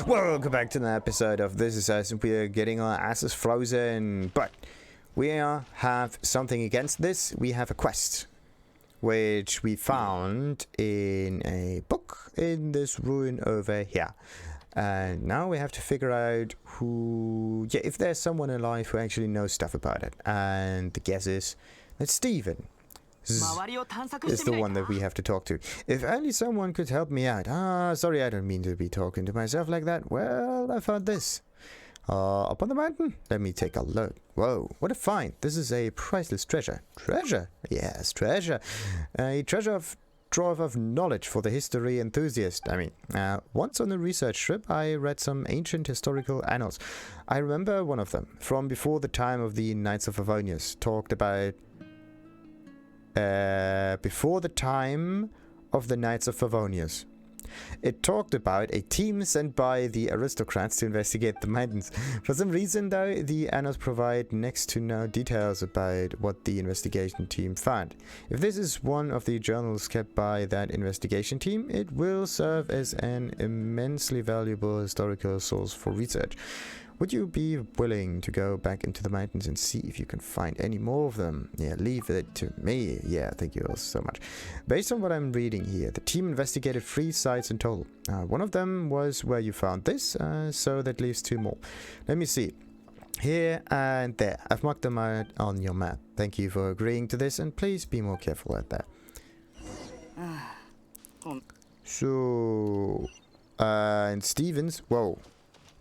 Welcome back to the episode of This Is Us. We are getting our asses frozen, but we have something against this. We have a quest, which we found in a book in this ruin over here. And now we have to figure out if there's someone alive who actually knows stuff about it. And the guess is that Steven is the one that we have to talk to. If only someone could help me out. Sorry, I don't mean to be talking to myself like that. Well, I found this. Up on the mountain? Let me take a look. Whoa, what a find. This is a priceless treasure. Treasure? Yes, treasure. A trove of knowledge for the history enthusiast. Once on a research trip, I read some ancient historical annals. I remember one of them, from before the time of the Knights of Favonius, talked about... before the time of the Knights of Favonius. It talked about a team sent by the aristocrats to investigate the mountains. For some reason, though, the annals provide next to no details about what the investigation team found. If this is one of the journals kept by that investigation team, it will serve as an immensely valuable historical source for research. Would you be willing to go back into the mountains and see if you can find any more of them? Yeah, leave it to me. Yeah, thank you all so much. Based on what I'm reading here, the team investigated 3 sites in total. One of them was where you found this, so that leaves 2 more. Let me see. Here and there. I've marked them out on your map. Thank you for agreeing to this, and please be more careful at that. So, and Stevens, whoa,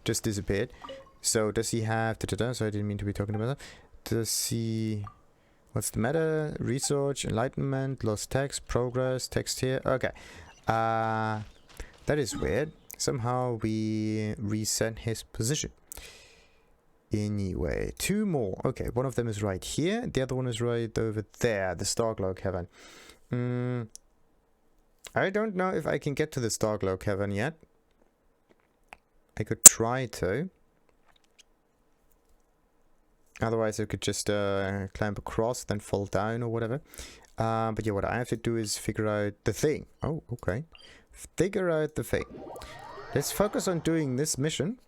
just disappeared. So does he have... So I didn't mean to be talking about that. Does he... What's the matter? Research, enlightenment, lost text, progress, text here. Okay. That is weird. Somehow we reset his position. Anyway, 2 more. Okay, one of them is right here. The other one is right over there. The Starglow Cavern. I don't know if I can get to the Starglow Cavern yet. I could try to. Otherwise, I could just climb across, then fall down or whatever. But yeah, what I have to do is figure out the thing. Oh, okay. Figure out the thing. Let's focus on doing this mission,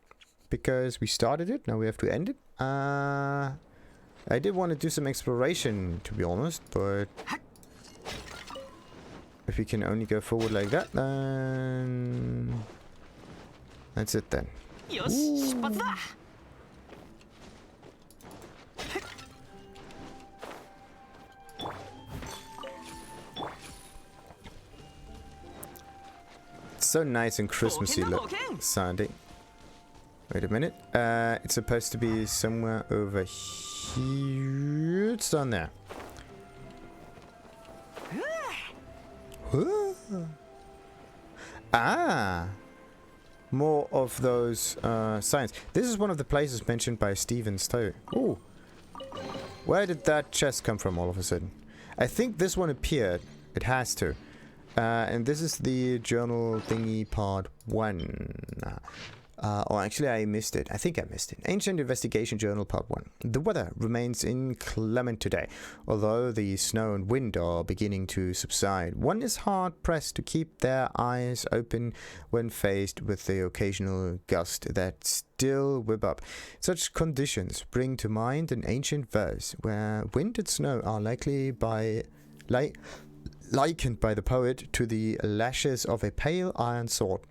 because we started it. Now we have to end it. I did want to do some exploration, to be honest, but if we can only go forward like that, then that's it then. Ooh. So nice and Christmassy look sounding. Wait a minute. It's supposed to be somewhere over here. It's down there. More of those signs. This is one of the places mentioned by Stevens too. Ooh. Where did that chest come from all of a sudden? I think this one appeared. It has to. And this is the journal thingy part 1. Or actually I missed it. I think I missed it. Ancient Investigation Journal Part 1. The weather remains inclement today, although the snow and wind are beginning to subside. One is hard-pressed to keep their eyes open when faced with the occasional gust that still whip up. Such conditions bring to mind an ancient verse, where wind and snow are likened by the poet to the lashes of a pale iron sword.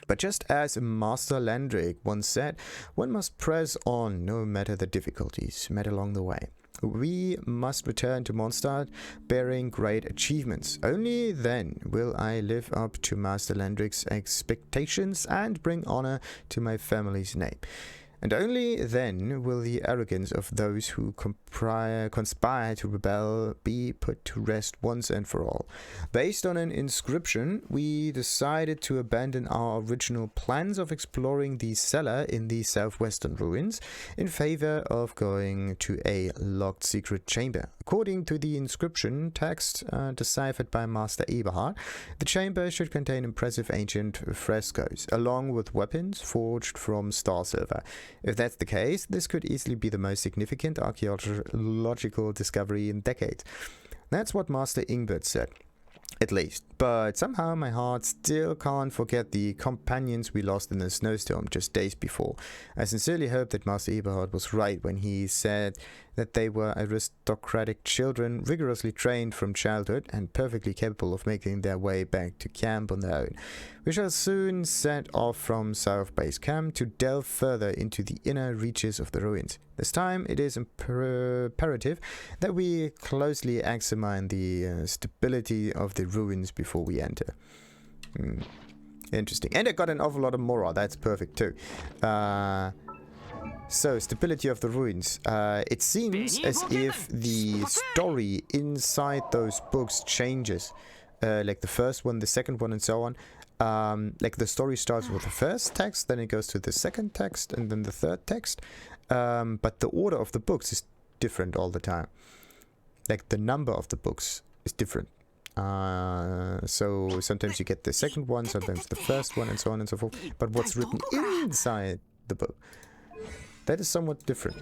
But just as Master Landrick once said, one must press on no matter the difficulties met along the way. We must return to Mondstadt bearing great achievements. Only then will I live up to Master Landrick's expectations and bring honor to my family's name. And only then will the arrogance of those who conspire to rebel be put to rest once and for all. Based on an inscription, we decided to abandon our original plans of exploring the cellar in the southwestern ruins in favor of going to a locked secret chamber. According to the inscription text deciphered by Master Eberhard, the chamber should contain impressive ancient frescoes, along with weapons forged from star silver. If that's the case, this could easily be the most significant archaeological discovery in decades. That's what Master Ingbert said. At least. But somehow my heart still can't forget the companions we lost in the snowstorm just days before. I sincerely hope that Master Eberhard was right when he said that they were aristocratic children, rigorously trained from childhood and perfectly capable of making their way back to camp on their own. We shall soon set off from South Base Camp to delve further into the inner reaches of the ruins. This time it is imperative that we closely examine the stability of the ruins before we enter. Interesting. And I got an awful lot of Mora. That's perfect too. So, stability of the ruins. It seems as if the story inside those books changes. Like the first one, the second one, and so on. Like the story starts with the first text, then it goes to the second text, and then the third text. But the order of the books is different all the time. Like the number of the books is different. So sometimes you get the second one, sometimes the first one, and so on and so forth. But what's written inside the book, that is somewhat different.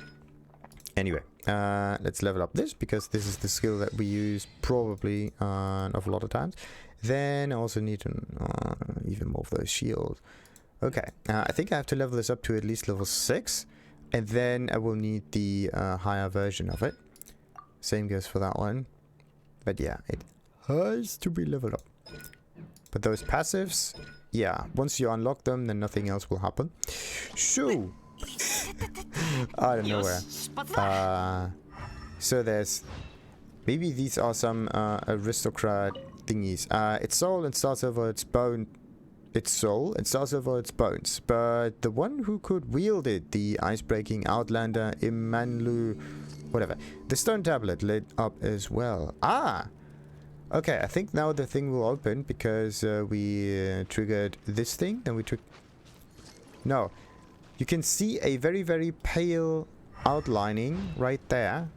Anyway, let's level up this, because this is the skill that we use probably an awful lot of times. Then I also need even more of those shields. Okay, I think I have to level this up to at least level 6. And then I will need the higher version of it. Same goes for that one. But yeah, it has to be leveled up. But those passives, yeah, once you unlock them, then nothing else will happen. So, out of nowhere. So there's, maybe these are some aristocrat thingies. Its soul and starts over its bone. Its soul and starts over its bones. But the one who could wield it, the ice-breaking outlander Imanlu, whatever. The stone tablet lit up as well. Ah! Okay, I think now the thing will open because we triggered this thing. Then we took... No. You can see a very, very pale outlining right there.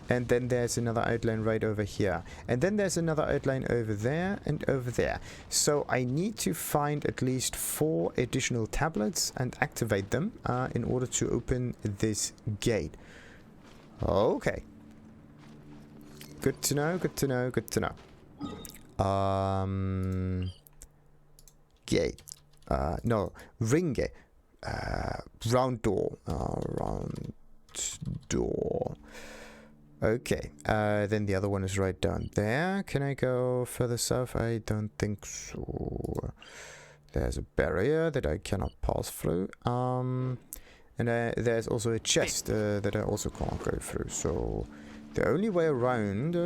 And then there's another outline right over here. And then there's another outline over there and over there. So I need to find at least 4 additional tablets and activate them in order to open this gate. Okay. Good to know, good to know, good to know. Gate. No, ring gate. Round door. Round door. Okay, then the other one is right down there. Can I go further south? I don't think so. There's a barrier that I cannot pass through. And there's also a chest that I also can't go through. So the only way around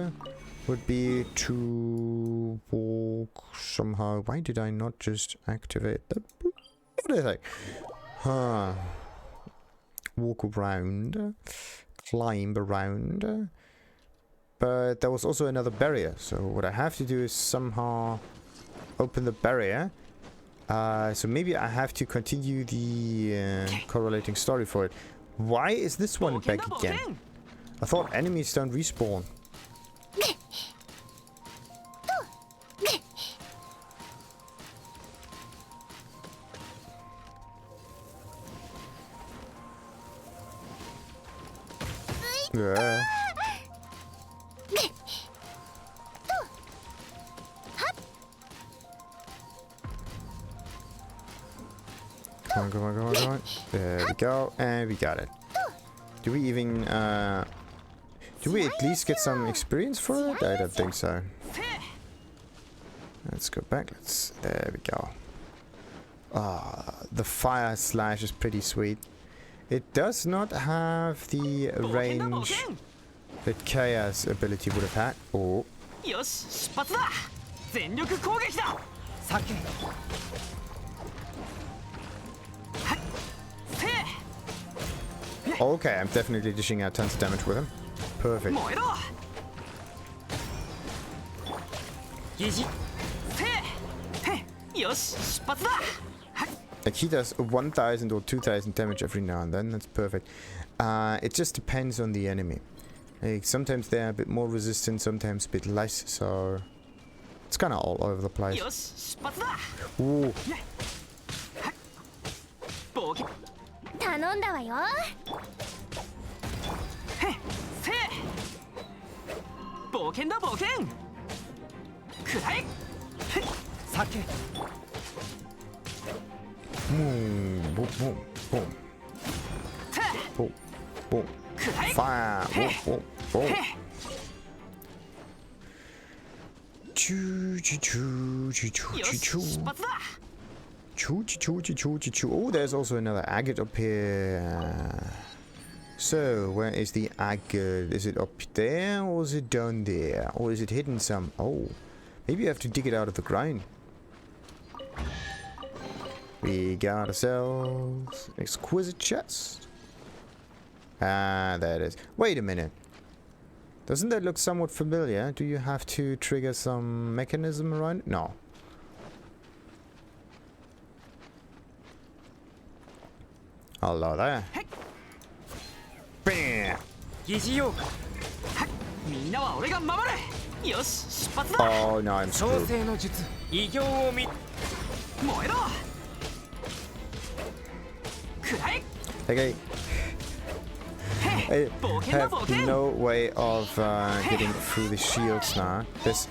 would be to walk somehow. Why did I not just activate the... What is it? Huh. Walk around. Climb around. But there was also another barrier. So what I have to do is somehow open the barrier. So maybe I have to continue the correlating story for it. Why is this one back again? I thought enemies don't respawn. Yeah. Come on, come on, come on, come on. There we go, and we got it. Do we even, do we at least get some experience for it? I don't think so. Let's go back, there we go. The fire slash is pretty sweet. It does not have the range that Chaos ability would have had. Oh. Okay, I'm definitely dishing out tons of damage with him. Perfect. Like he does 1000 or 2000 damage every now and then. That's perfect. It just depends on the enemy. Like sometimes they're a bit more resistant, sometimes a bit less. So it's kind of all over the place. Ooh. Boom, boom, boom, boom. Boom, boom. Fire. Boom, boom, boom. Choo, choo, choo, choo, choo, choo, choo. Choo. Oh, there's also another agate up here. So, where is the agate? Is it up there or is it down there? Or is it hidden some? Oh, maybe you have to dig it out of the ground. We got ourselves an exquisite chest. Ah, there it is. Wait a minute. Doesn't that look somewhat familiar? Do you have to trigger some mechanism around it? No. Hello there. Bam! Oh no, I'm screwed. Okay. I have no way of getting through the shields now. There's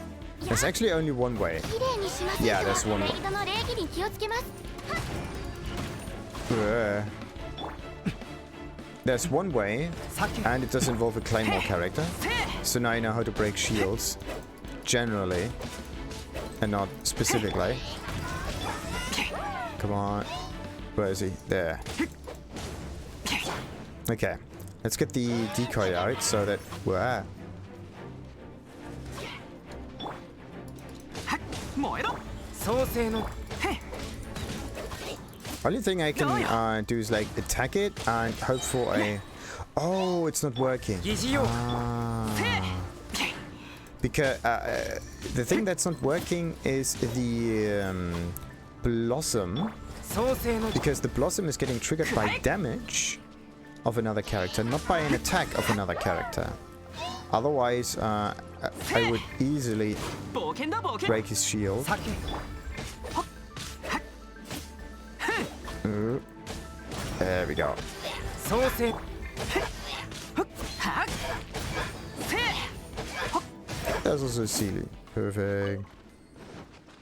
actually only one way. Yeah, there's one way. There's one way, and it does involve a Claymore character. So now I know how to break shields. Generally. And not specifically. Come on. Where is he? There. Okay. Let's get the decoy out so that... Wow. Only thing I can do is like attack it and hope for a... Oh, it's not working. Because the thing that's not working is the blossom. Because the blossom is getting triggered by damage of another character, not by an attack of another character. Otherwise, I would easily break his shield. There we go. There's also Seelie. Perfect.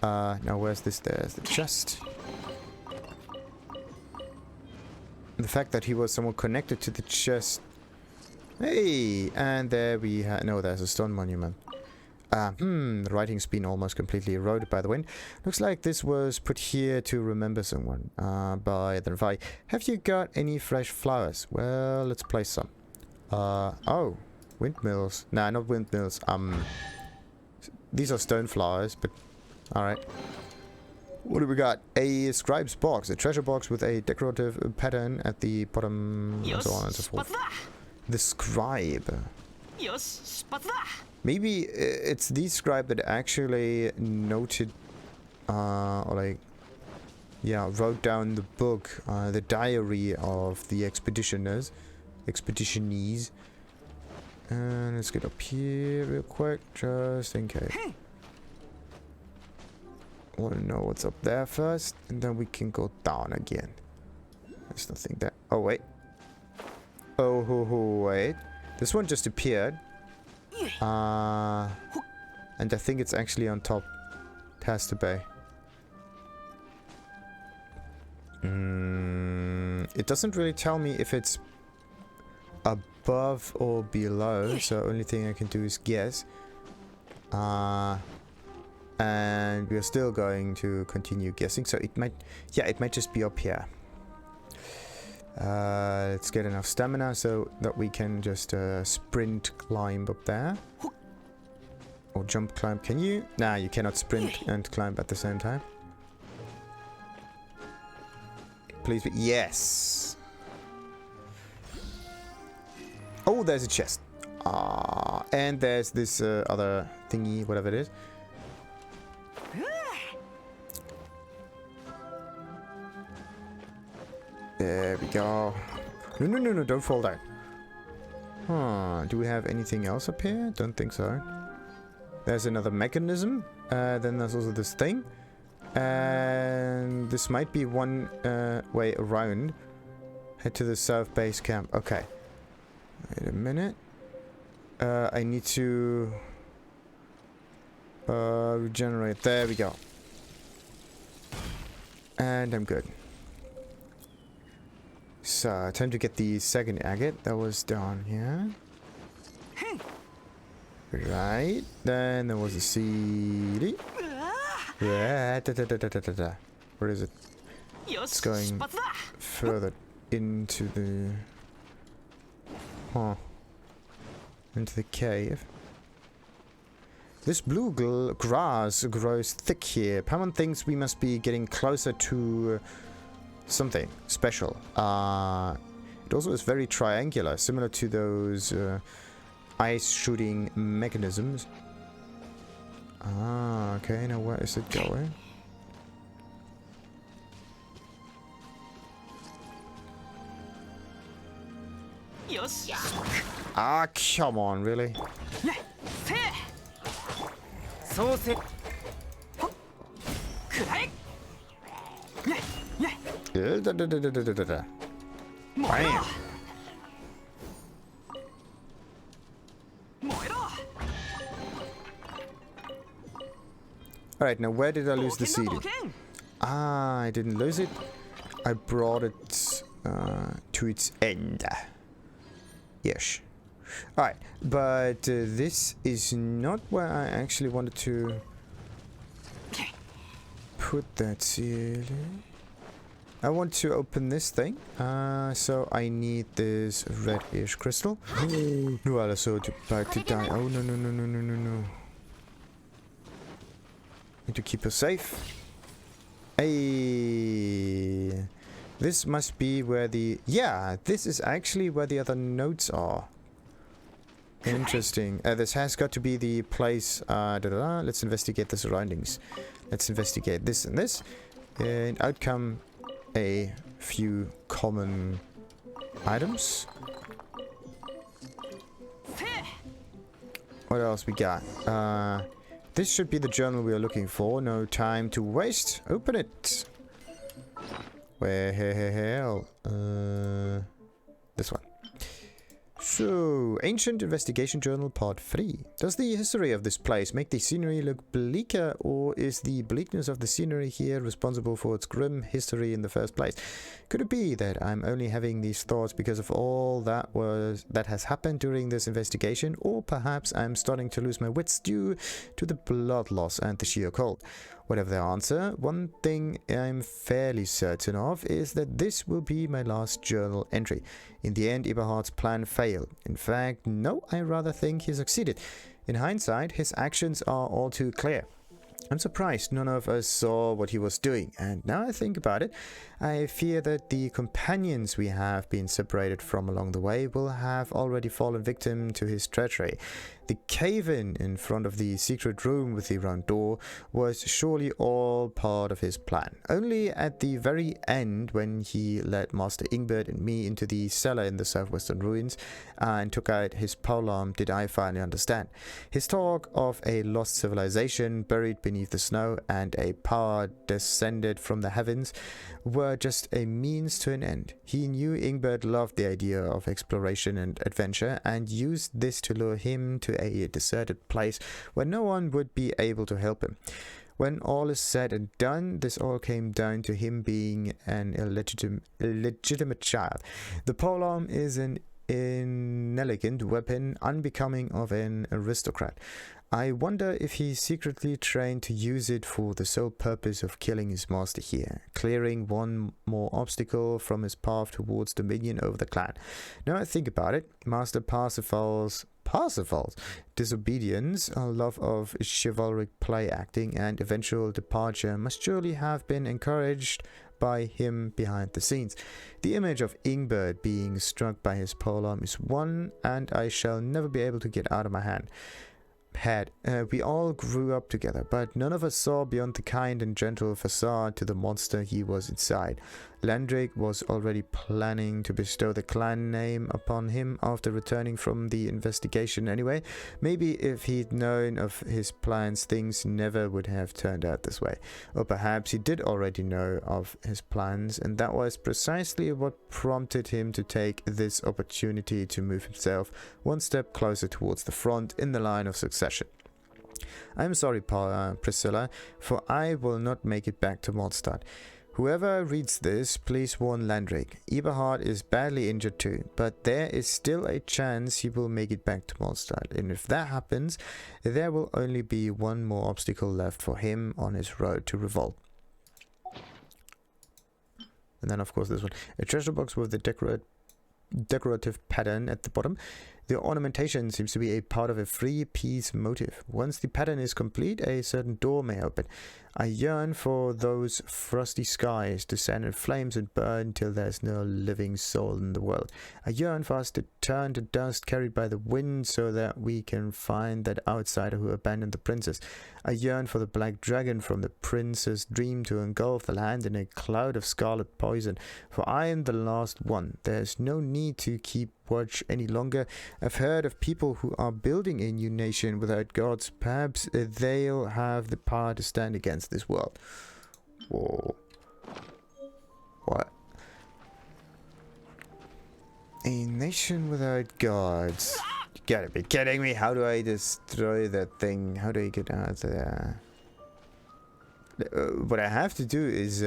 Now where's this? There's the chest. The fact that he was somewhat connected to the chest. Hey! And there we have... No, there's a stone monument. The writing's been almost completely eroded by the wind. Looks like this was put here to remember someone. By TheNefari. Have you got any fresh flowers? Well, let's place some. Oh. Windmills. Nah, not windmills. These are stone flowers, but... Alright. What do we got? A scribe's box. A treasure box with a decorative pattern at the bottom, and so on and so forth. The scribe. Maybe it's the scribe that actually noted, or like, yeah, wrote down the book, the diary of the expeditionees. And let's get up here real quick, just in case. I want to know what's up there first, and then we can go down again. There's nothing there. Oh, wait. Oh, wait. This one just appeared. And I think it's actually on top. It has to be. It doesn't really tell me if it's above or below, so only thing I can do is guess. And we are still going to continue guessing, so it might, yeah, it might just be up here. Let's get enough stamina so that we can just sprint climb up there. Or jump climb. Can you? Nah, you cannot sprint and climb at the same time. Please be. Yes! Oh, there's a chest. And there's this other thingy, whatever it is. There we go. No, don't fall down. Huh, do we have anything else up here? Don't think so. There's another mechanism. Then there's also this thing. And this might be one way around. Head to the south base camp. Okay. Wait a minute. I need to Regenerate. There we go. And I'm good. So, time to get the second agate that was down here. Right. Then there was a Seelie. Where is it? It's going further into the... Huh. Into the cave. This blue grass grows thick here. Paimon thinks we must be getting closer to something special. It also is very triangular, similar to those ice shooting mechanisms. Okay, now where is it going? Come on, really? Bam. Alright, now where did I lose the Seelie? I didn't lose it. I brought it to its end. Yes. Alright, but this is not where I actually wanted to put that Seelie. I want to open this thing, so I need this reddish crystal. No, I'm so about to die. Oh, no, no, no, no, no, no, no. Need to keep her safe. Hey, this must be where the... Yeah, this is actually where the other notes are. Interesting. This has got to be the place... Let's investigate the surroundings. Let's investigate this and this. And out come a few common items. What else we got? This should be the journal we are looking for. No time to waste. Open it. Where hell? This one. So, Ancient Investigation Journal Part 3. Does the history of this place make the scenery look bleaker, or is the bleakness of the scenery here responsible for its grim history in the first place? Could it be that I'm only having these thoughts because of all that has happened during this investigation, or perhaps I'm starting to lose my wits due to the blood loss and the sheer cold? Whatever the answer, one thing I'm fairly certain of is that this will be my last journal entry. In the end, Eberhard's plan failed. In fact, no, I rather think he succeeded. In hindsight, his actions are all too clear. I'm surprised none of us saw what he was doing, and now I think about it, I fear that the companions we have been separated from along the way will have already fallen victim to his treachery. The cave-in in front of the secret room with the round door was surely all part of his plan. Only at the very end, when he led Master Ingbert and me into the cellar in the southwestern ruins and took out his polearm, did I finally understand. His talk of a lost civilization buried beneath the snow and a power descended from the heavens were just a means to an end. He knew Ingbert loved the idea of exploration and adventure and used this to lure him to a deserted place where no one would be able to help him. When all is said and done, this all came down to him being an illegitimate child. The polearm is an inelegant weapon unbecoming of an aristocrat. I wonder if he secretly trained to use it for the sole purpose of killing his master here, clearing one more obstacle from his path towards dominion over the clan. Now I think about it, Master Parsifal's disobedience, a love of chivalric play acting, and eventual departure must surely have been encouraged by him behind the scenes. The image of Ingbert being struck by his polearm is one, and I shall never be able to get out of my head. We all grew up together, but none of us saw beyond the kind and gentle facade to the monster he was inside. Landrick was already planning to bestow the clan name upon him after returning from the investigation anyway. Maybe if he'd known of his plans, things never would have turned out this way. Or perhaps he did already know of his plans, and that was precisely what prompted him to take this opportunity to move himself one step closer towards the front in the line of succession. I'm sorry, Priscilla, for I will not make it back to Mondstadt. Whoever reads this, please warn Landrick. Eberhard is badly injured too, but there is still a chance he will make it back to Mondstadt, and if that happens, there will only be one more obstacle left for him on his road to revolt. And then of course this one. A treasure box with the decorative pattern at the bottom. The ornamentation seems to be a part of a three-piece motif. Once the pattern is complete, a certain door may open. I yearn for those frosty skies to stand in flames and burn till there's no living soul in the world. I yearn for us to turn to dust carried by the wind so that we can find that outsider who abandoned the princess. I yearn for the black dragon from the prince's dream to engulf the land in a cloud of scarlet poison. For I am the last one. There's no need to keep watch any longer. I've heard of people who are building a new nation without gods. Perhaps they'll have the power to stand against this world. Whoa. What? A nation without gods. You gotta be kidding me. How do I destroy that thing? How do I get out of there? What I have to do is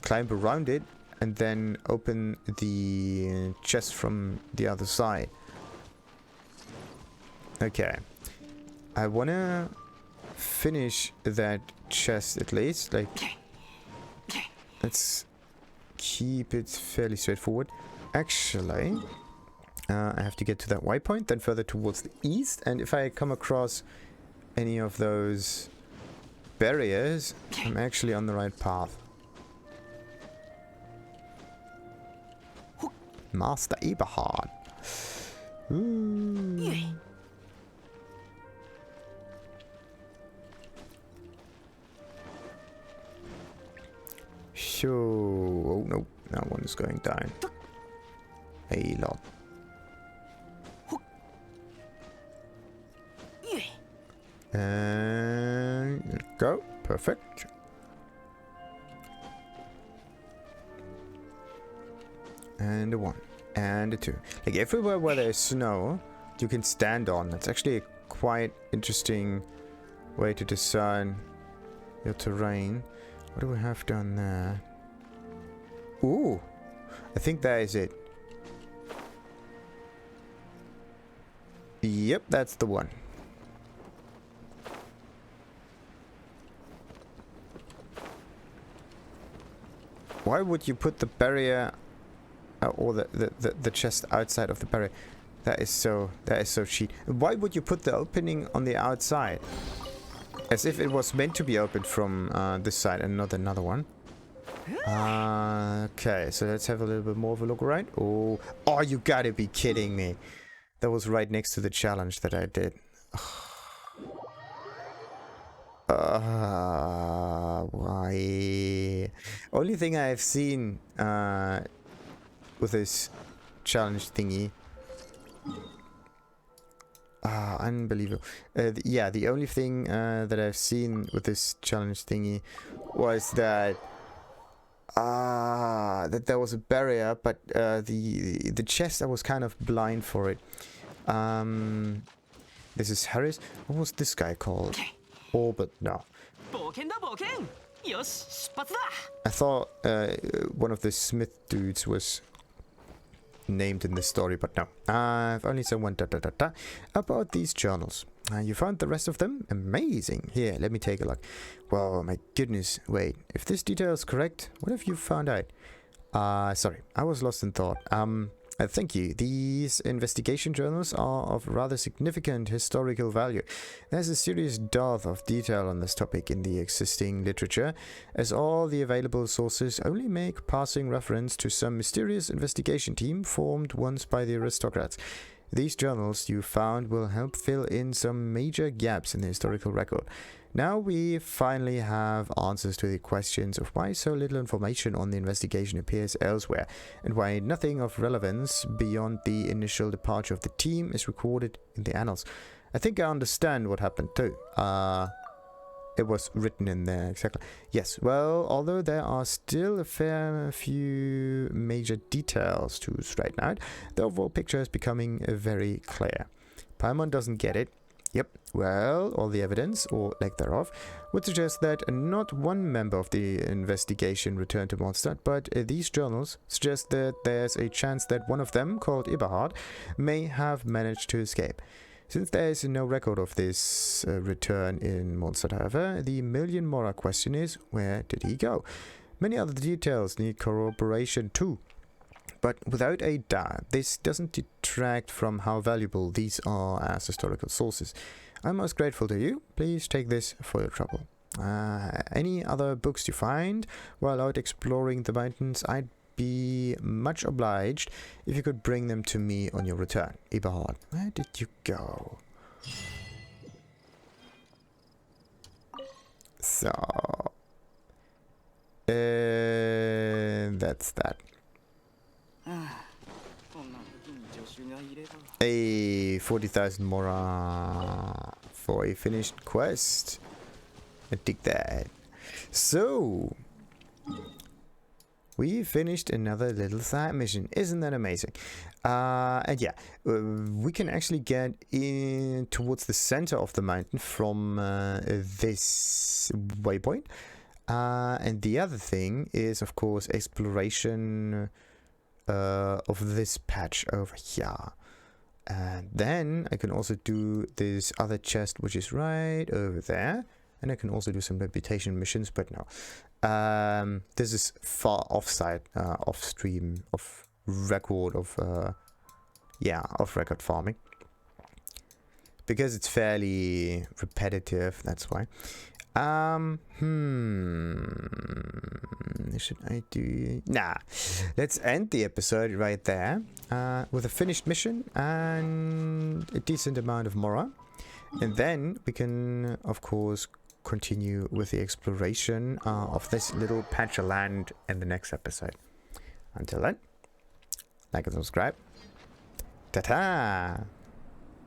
climb around it and then open the chest from the other side. Okay. I wanna finish that chest at least. Like, let's keep it fairly straightforward. Actually, I have to get to that waypoint, then further towards the east. And if I come across any of those barriers, I'm actually on the right path. Master Eberhard. Ooh. So, oh no, that one is going down a lot. And go, perfect. And a 1. And a 2. Like everywhere where there's snow, you can stand on. That's actually a quite interesting way to discern your terrain. What do we have down there? Ooh! I think that is it. Yep, that's the one. Why would you put the barrier or the chest outside of the barrier? That is so cheap. Why would you put the opening on the outside? As if it was meant to be opened from this side and not another one. Okay, so let's have a little bit more of a look around. Oh, you gotta be kidding me. That was right next to the challenge that I did. Why? Only thing I've seen with this challenge thingy. Unbelievable. Yeah, the only thing that I've seen with this challenge thingy was that there was a barrier, but the chest, I was kind of blind for it. This is Harris. What was this guy called? But no. I thought one of the Smith dudes was named in this story, but no. I've only seen one about these journals. You found the rest of them? Amazing. Here, let me take a look. Well, my goodness. Wait, if this detail is correct, what have you found out? Sorry, I was lost in thought. Thank you. These investigation journals are of rather significant historical value. There's a serious dearth of detail on this topic in the existing literature, as all the available sources only make passing reference to some mysterious investigation team formed once by the aristocrats. These journals you found will help fill in some major gaps in the historical record. Now we finally have answers to the questions of why so little information on the investigation appears elsewhere, and why nothing of relevance beyond the initial departure of the team is recorded in the annals. I think I understand what happened too. It was written in there, exactly. Yes, well, although there are still a fair few major details to straighten out, the overall picture is becoming very clear. Paimon doesn't get it. Yep, well, all the evidence, or lack thereof, would suggest that not one member of the investigation returned to Mondstadt, but these journals suggest that there's a chance that one of them, called Eberhard, may have managed to escape. Since there is no record of this return in Mondstadt, however, the million mora question is, where did he go? Many other details need corroboration too. But without a doubt, this doesn't detract from how valuable these are as historical sources. I'm most grateful to you. Please take this for your trouble. Any other books you find while out exploring the mountains, I'd be much obliged if you could bring them to me on your return. Eberhard, where did you go? So... that's that. A 40,000 mora for a finished quest. I dig that. So we finished another little side mission. Isn't that amazing? And yeah, we can actually get in towards the center of the mountain from this waypoint. And the other thing is, of course, exploration of this patch over here. And then I can also do this other chest, which is right over there. And I can also do some reputation missions, but no. This is far offside, off stream, off record of, off record farming. Because it's fairly repetitive, that's why. Should I do... Nah. Let's end the episode right there with a finished mission and a decent amount of mora. And then we can, of course, continue with the exploration of this little patch of land in the next episode. Until then, like and subscribe. Ta-ta!